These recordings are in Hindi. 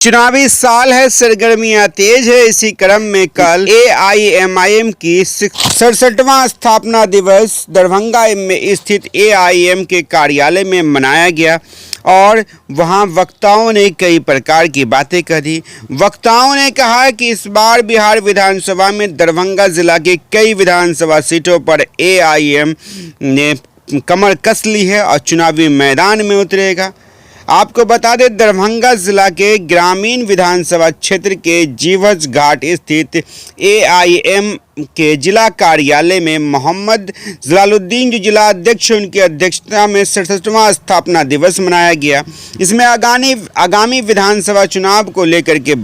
चुनावी साल है, सरगर्मियां तेज है। इसी क्रम में कल एआईएमआईएम की 67वां स्थापना दिवस दरभंगा में स्थित एआईएम के कार्यालय में मनाया गया और वहां वक्ताओं ने कई प्रकार की बातें कही। वक्ताओं ने कहा कि इस बार बिहार विधानसभा में दरभंगा जिला के कई विधानसभा सीटों पर एआईएम ने कमर कस ली है और चुनावी मैदान में उतरेगा। आपको बता दें, दरभंगा जिला के ग्रामीण विधानसभा क्षेत्र के जीवछ घाट स्थित एआईएम के जिला कार्यालय में मोहम्मद जलालुद्दीन जो जिला अध्यक्ष, उनकी अध्यक्षता में 67वां स्थापना दिवस मनाया गया। इसमें आगामी विधानसभा चुनाव को लेकर के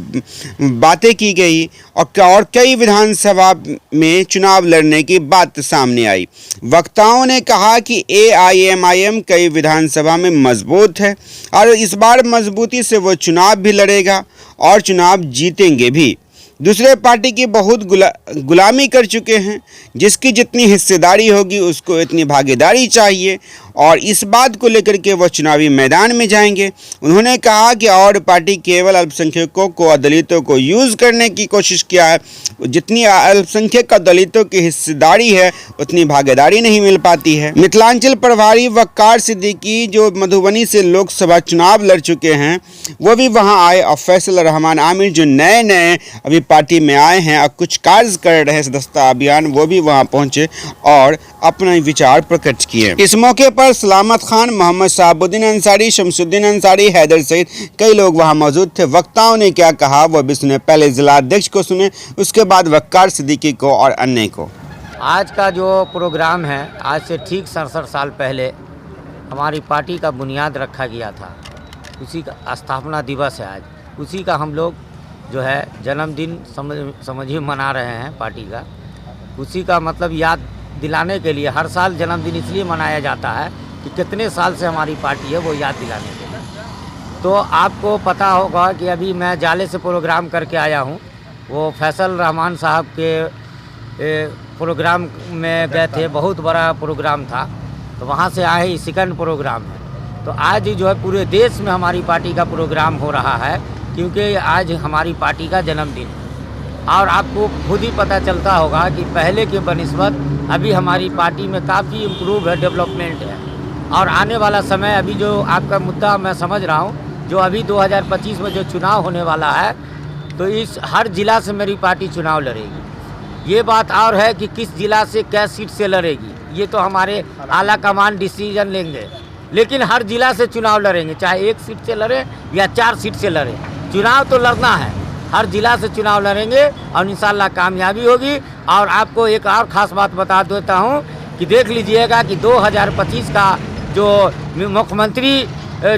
बातें की गई और कई विधानसभा में चुनाव लड़ने की बात सामने आई। वक्ताओं ने कहा कि एआईएमआईएम कई विधानसभा में मजबूत है और इस बार मजबूती से वो चुनाव भी लड़ेगा और चुनाव जीतेंगे भी। दूसरे पार्टी की बहुत गुलामी कर चुके हैं, जिसकी जितनी हिस्सेदारी होगी उसको इतनी भागीदारी चाहिए और इस बात को लेकर के वह चुनावी मैदान में जाएंगे। उन्होंने कहा कि और पार्टी केवल अल्पसंख्यकों को और दलितों को यूज़ करने की कोशिश किया है। जितनी अल्पसंख्यक और दलितों की हिस्सेदारी है उतनी भागीदारी नहीं मिल पाती है। मिथिलांचल प्रभारी वक्कार सिद्दीकी जो मधुबनी से लोकसभा चुनाव लड़ चुके हैं, वो भी वहाँ आए और फैसल रहमान आमिर जो नए अभी पार्टी में आए हैं और कुछ कार्य कर रहे हैं सदस्यता अभियान, वो भी वहाँ पहुँचे और अपने विचार प्रकट किए। इस मौके पर सलामत खान, मोहम्मद शहाबुद्दीन अंसारी, शमसुद्दीन अंसारी, हैदर सहित कई लोग वहां मौजूद थे। वक्ताओं ने क्या कहा वो भी सुने। पहले जिला अध्यक्ष को सुने, उसके बाद वक्कार सिद्दीकी को और अन्य को। आज का जो प्रोग्राम है, आज से ठीक 67 साल पहले हमारी पार्टी का बुनियाद रखा गया था। उसी का स्थापना दिवस है आज। उसी का हम लोग जो है जन्मदिन समझिए मना रहे हैं पार्टी का। उसी का मतलब याद दिलाने के लिए हर साल जन्मदिन इसलिए मनाया जाता है कि कितने साल से हमारी पार्टी है, वो याद दिलाने के लिए। तो आपको पता होगा कि अभी मैं जाले से प्रोग्राम करके आया हूँ। वो फैसल रहमान साहब के प्रोग्राम में गए थे, बहुत बड़ा प्रोग्राम था, तो वहाँ से आए ही सेकंड प्रोग्राम है। तो आज जो है पूरे देश में हमारी पार्टी का प्रोग्राम हो रहा है, क्योंकि आज हमारी पार्टी का जन्मदिन है। और आपको खुद ही पता चलता होगा कि पहले के बनिस्बत अभी हमारी पार्टी में काफ़ी इम्प्रूव है, डेवलपमेंट है। और आने वाला समय, अभी जो आपका मुद्दा मैं समझ रहा हूँ, जो अभी 2025 में जो चुनाव होने वाला है, तो इस हर ज़िला से मेरी पार्टी चुनाव लड़ेगी। ये बात और है कि किस ज़िला से क्या सीट से लड़ेगी, ये तो हमारे आला कमान डिसीजन लेंगे, लेकिन हर ज़िला से चुनाव लड़ेंगे, चाहे 1 सीट से लड़े या 4 सीट से लड़े। चुनाव तो लड़ना है, हर जिला से चुनाव लड़ेंगे और इंशाल्लाह कामयाबी होगी। और आपको एक और ख़ास बात बता देता हूँ कि देख लीजिएगा कि 2025 का जो मुख्यमंत्री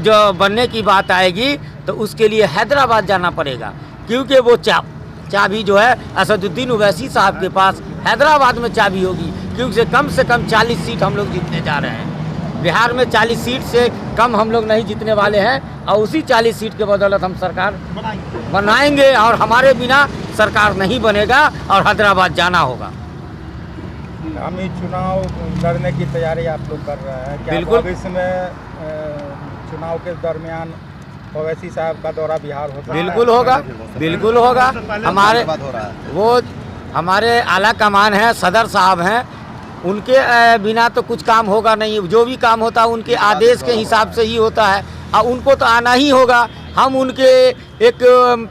जो बनने की बात आएगी, तो उसके लिए हैदराबाद जाना पड़ेगा, क्योंकि वो चाबी जो है असदुद्दीन ओवैसी साहब के पास हैदराबाद में चाबी होगी, क्योंकि से कम 40 सीट हम लोग जीतने जा रहे हैं। बिहार में 40 सीट से कम हम लोग नहीं जीतने वाले हैं और उसी 40 सीट के बदौलत हम सरकार बनाएंगे और हमारे बिना सरकार नहीं बनेगा और हैदराबाद जाना होगा। आगामी चुनाव लड़ने की तैयारी आप लोग कर रहे हैं क्या? बिल्कुल। भविष्य में चुनाव के दरमियान ओवैसी साहब का दौरा बिहार होता है? बिल्कुल होगा, बिल्कुल होगा। हमारे आला कमान है, सदर साहब हैं, उनके बिना तो कुछ काम होगा नहीं। जो भी काम होता है उनके आदेश के हिसाब से ही होता है और उनको तो आना ही होगा। हम उनके एक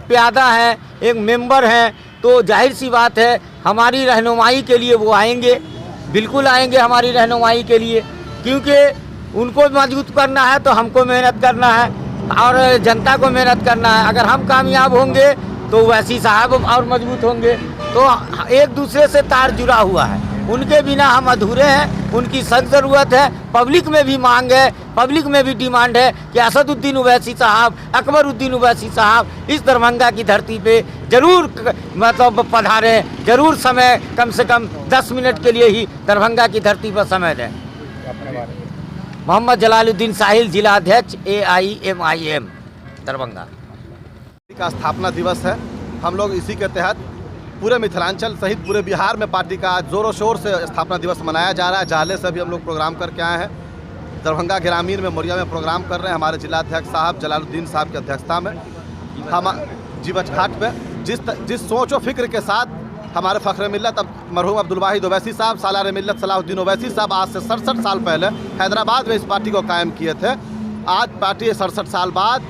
प्यादा हैं, एक मेंबर हैं, तो जाहिर सी बात है हमारी रहनुमाई के लिए वो आएंगे, बिल्कुल आएंगे हमारी रहनुमाई के लिए, क्योंकि उनको मजबूत करना है तो हमको मेहनत करना है और जनता को मेहनत करना है। अगर हम कामयाब होंगे तो वैसी साहब और मजबूत होंगे। तो एक दूसरे से तार जुड़ा हुआ है, उनके बिना हम अधूरे हैं। उनकी सख्त ज़रूरत है, पब्लिक में भी मांग है, पब्लिक में भी डिमांड है कि असदुद्दीन ओवैसी साहब, अकबरुद्दीन ओवैसी साहब इस दरभंगा की धरती पे ज़रूर मतलब पधारें, ज़रूर समय कम से कम 10 मिनट के लिए ही दरभंगा की धरती पर समय दें। मोहम्मद जलालुद्दीन साहिल, जिला अध्यक्ष एआईएमआईएम दरभंगा का स्थापना दिवस है। हम लोग इसी के तहत पूरे मिथिलांचल सहित पूरे बिहार में पार्टी का जोरों शोर से स्थापना दिवस मनाया जा रहा है। जाले से भी हम लोग प्रोग्राम करके आए हैं। दरभंगा ग्रामीण में मोरिया में प्रोग्राम कर रहे हैं हमारे जिला अध्यक्ष साहब जलालुद्दीन साहब की अध्यक्षता में। हम जीवछ घाट पे जिस सोच व फिक्र के साथ हमारे फ़ख्र मिल्लत अब मरहूम अब्दुल वाहिद ओवैसी साहब, सालार मिल्लत सलाहुद्दीन ओवैसी साहब आज से 67 साल पहले हैदराबाद में इस पार्टी को कायम किए थे, आज पार्टी 67 साल बाद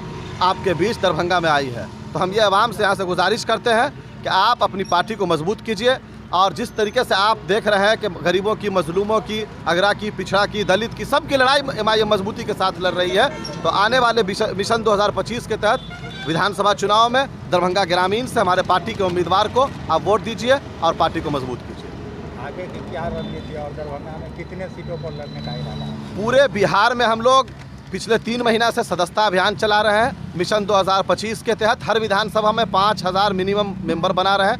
आपके बीच दरभंगा में आई है। तो हम ये आवाम से यहाँ से गुजारिश करते हैं कि आप अपनी पार्टी को मजबूत कीजिए और जिस तरीके से आप देख रहे हैं कि गरीबों की, मजलूमों की, अगरा की, पिछड़ा की, दलित की, सबकी लड़ाई MIM मजबूती के साथ लड़ रही है। तो आने वाले मिशन 2025 के तहत विधानसभा चुनाव में दरभंगा ग्रामीण से हमारे पार्टी के उम्मीदवार को आप वोट दीजिए और पार्टी को मजबूत कीजिए। आगे की क्या रणनीति और दरभंगा में कितने सीटों पर लड़ने का इरादा है? पूरे बिहार में हम लोग पिछले 3 महीना से सदस्यता अभियान चला रहे हैं। मिशन 2025 के तहत हर विधानसभा में 5000 मिनिमम मेंबर बना रहे हैं।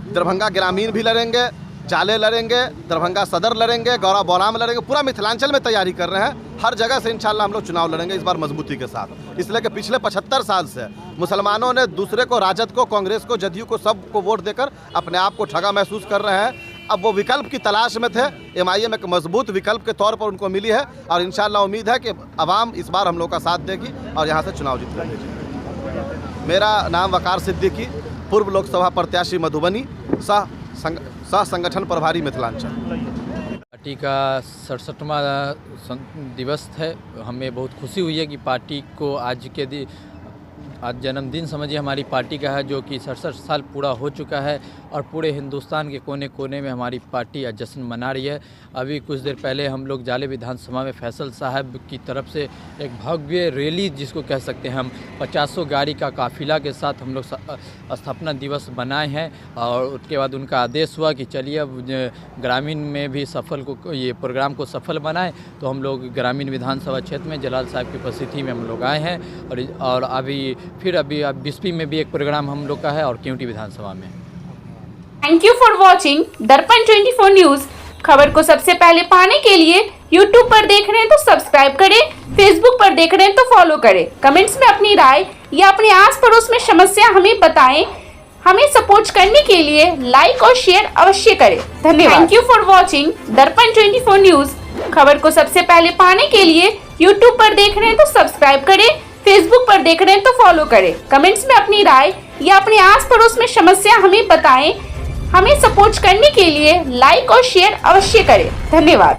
दरभंगा ग्रामीण भी लड़ेंगे, जाले लड़ेंगे, दरभंगा सदर लड़ेंगे, गौरा बौरा में लड़ेंगे, पूरा मिथिलांचल में तैयारी कर रहे हैं। हर जगह से इंशाल्लाह हम लोग चुनाव लड़ेंगे इस बार मजबूती के साथ, इसलिए कि पिछले 75 साल से मुसलमानों ने दूसरे को, राजद को, कांग्रेस को, जदयू को, सबको वोट देकर अपने आप को ठगा महसूस कर रहे हैं। अब वो विकल्प की तलाश में थे, MIM एक मजबूत विकल्प के तौर पर उनको मिली है और इंशाल्लाह उम्मीद है कि अवाम इस बार हम लोग का साथ देगी और यहाँ से चुनाव जीत लेंगे। मेरा नाम वकार सिद्दीकी, पूर्व लोकसभा प्रत्याशी मधुबनी, सह संगठन प्रभारी मिथिलांचल। पार्टी का 67वां दिवस है। हमें बहुत खुशी हुई है कि पार्टी को आज जन्मदिन समझिए हमारी पार्टी का है, जो कि 67 साल पूरा हो चुका है और पूरे हिंदुस्तान के कोने कोने में हमारी पार्टी आज जश्न मना रही है। अभी कुछ देर पहले हम लोग जाले विधानसभा में फैसल साहब की तरफ से एक भव्य रैली, जिसको कह सकते हैं हम, 50 गाड़ी का काफिला के साथ हम लोग स्थापना दिवस बनाए हैं और उसके बाद उनका आदेश हुआ कि चलिए अब ग्रामीण में भी ये प्रोग्राम को सफल बनाएं। तो हम लोग ग्रामीण विधानसभा क्षेत्र में जलाल साहब की उपस्थिति में हम लोग आए हैं और अभी बिस्पी में भी एक प्रोग्राम हम लोग का है और केवटी विधानसभा में। थैंक यू फॉर वॉचिंग दर्पण 24 न्यूज। खबर को सबसे पहले पाने के लिए YouTube पर देख रहे हैं तो सब्सक्राइब करें, Facebook पर देख रहे हैं तो फॉलो करें। कमेंट्स में अपनी राय या अपने आस पड़ोस में समस्या हमें बताएं। हमें सपोर्ट करने के लिए लाइक और शेयर अवश्य करें। धन्यवाद। थैंक यू फॉर वॉचिंग दर्पण 24 न्यूज। खबर को सबसे पहले पाने के लिए YouTube पर देख रहे हैं तो सब्सक्राइब करें, Facebook पर देख रहे हैं तो फॉलो करें। कमेंट्स में अपनी राय या अपने आस पड़ोस में समस्या हमें बताएं। हमें सपोर्ट करने के लिए लाइक और शेयर अवश्य करें। धन्यवाद।